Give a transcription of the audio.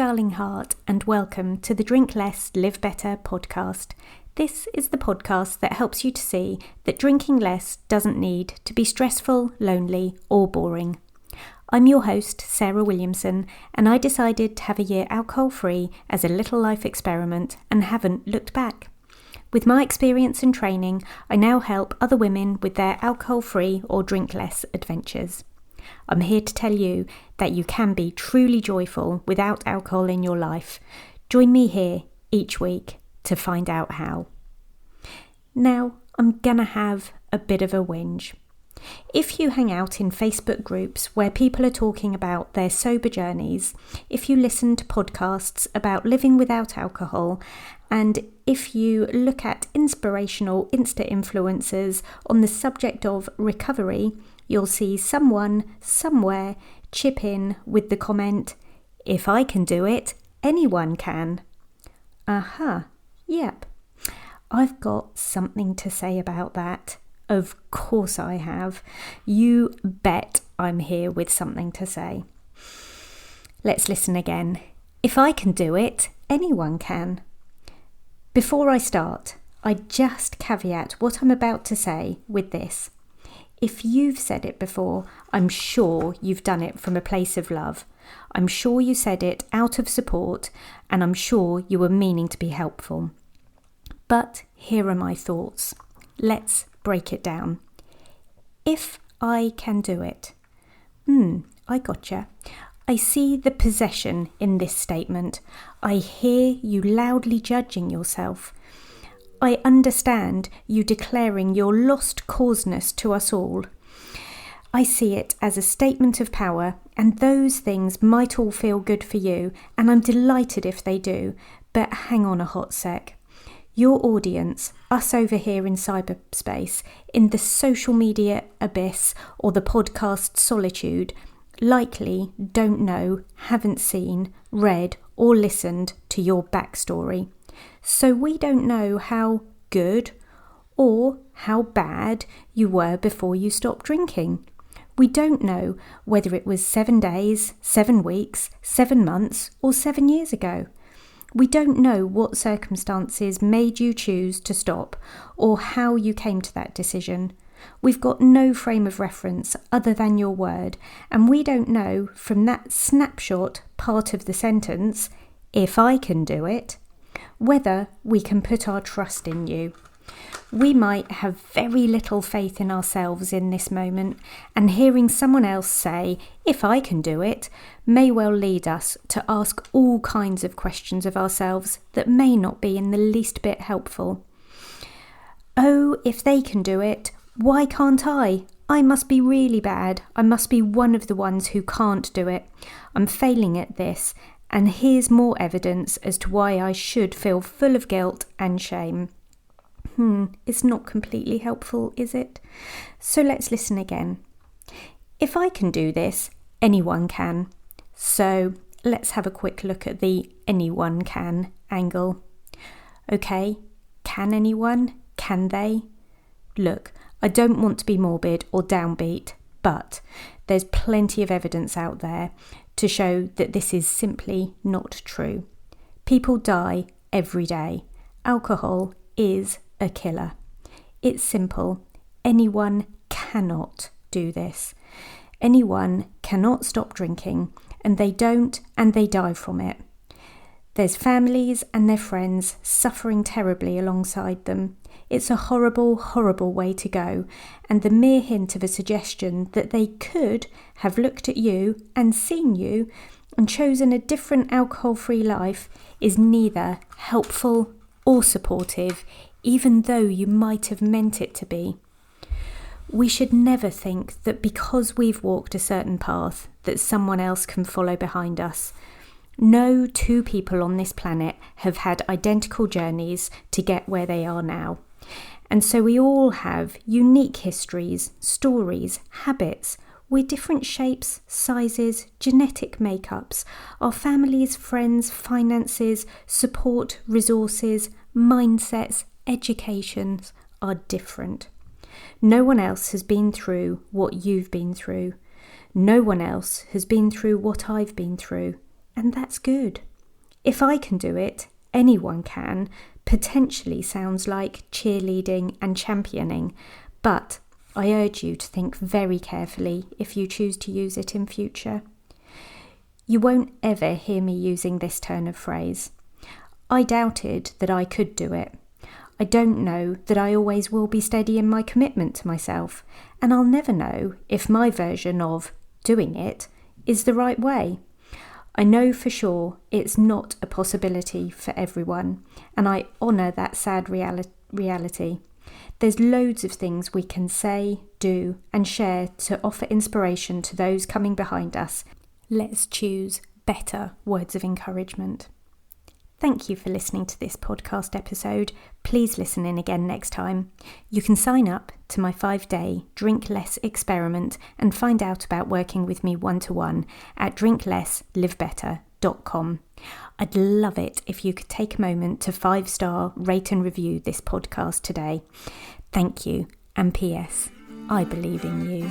darling heart, and welcome to the Drink Less, Live Better podcast. This is the podcast that helps you to see that drinking less doesn't need to be stressful, lonely, or boring. I'm your host, Sarah Williamson, and I decided to have a year alcohol-free as a little life experiment and haven't looked back. With my experience and training, I now help other women with their alcohol-free or drink less adventures. I'm here to tell you that you can be truly joyful without alcohol in your life. Join me here each week to find out how. Now, I'm gonna have a bit of a whinge. If you hang out in Facebook groups where people are talking about their sober journeys, if you listen to podcasts about living without alcohol, and if you look at inspirational Insta influencers on the subject of recovery, you'll see someone somewhere chip in with the comment, "If I can do it, anyone can." Yep. I've got something to say about that. Of course I have. You bet I'm here with something to say. Let's listen again. If I can do it, anyone can. Before I start, I just caveat what I'm about to say with this. If you've said it before, I'm sure you've done it from a place of love. I'm sure you said it out of support, and I'm sure you were meaning to be helpful. But here are my thoughts. Let's break it down. If I can do it. I gotcha. I see the possession in this statement. I hear you loudly judging yourself. I understand you declaring your lost causeness to us all. I see it as a statement of power, and those things might all feel good for you, and I'm delighted if they do, but hang on a hot sec. Your audience, us over here in cyberspace, in the social media abyss or the podcast solitude, likely don't know, haven't seen, read or listened to your backstory. So we don't know how good or how bad you were before you stopped drinking. We don't know whether it was 7 days, 7 weeks, 7 months or 7 years ago. We don't know what circumstances made you choose to stop or how you came to that decision. We've got no frame of reference other than your word, and we don't know from that snapshot part of the sentence, "If I can do it," whether we can put our trust in you. We might have very little faith in ourselves in this moment, and hearing someone else say, "If I can do it," may well lead us to ask all kinds of questions of ourselves that may not be in the least bit helpful. Oh, if they can do it, why can't I? I must be really bad. I must be one of the ones who can't do it. I'm failing at this, and here's more evidence as to why I should feel full of guilt and shame. It's not completely helpful, is it? So let's listen again. If I can do this, anyone can. So let's have a quick look at the anyone can angle. Okay, can anyone? Can they? Look, I don't want to be morbid or downbeat, but there's plenty of evidence out there to show that this is simply not true. People die every day. Alcohol is a killer. It's simple. Anyone cannot do this. Anyone cannot stop drinking, and they don't, and they die from it. There's families and their friends suffering terribly alongside them. It's a horrible, horrible way to go, and the mere hint of a suggestion that they could have looked at you and seen you and chosen a different alcohol-free life is neither helpful or supportive, even though you might have meant it to be. We should never think that because we've walked a certain path that someone else can follow behind us. No two people on this planet have had identical journeys to get where they are now. And so we all have unique histories, stories, habits. We're different shapes, sizes, genetic makeups. Our families, friends, finances, support, resources, mindsets, educations are different. No one else has been through what you've been through. No one else has been through what I've been through. And that's good. If I can do it, anyone can, potentially sounds like cheerleading and championing, but I urge you to think very carefully if you choose to use it in future. You won't ever hear me using this turn of phrase. I doubted that I could do it. I don't know that I always will be steady in my commitment to myself, and I'll never know if my version of doing it is the right way. I know for sure it's not a possibility for everyone, and I honour that sad reality. There's loads of things we can say, do, and share to offer inspiration to those coming behind us. Let's choose better words of encouragement. Thank you for listening to this podcast episode. Please listen in again next time. You can sign up to my 5-day Drink Less experiment and find out about working with me one-to-one at drinklesslivebetter.com. I'd love it if you could take a moment to 5-star rate and review this podcast today. Thank you, and P.S. I believe in you.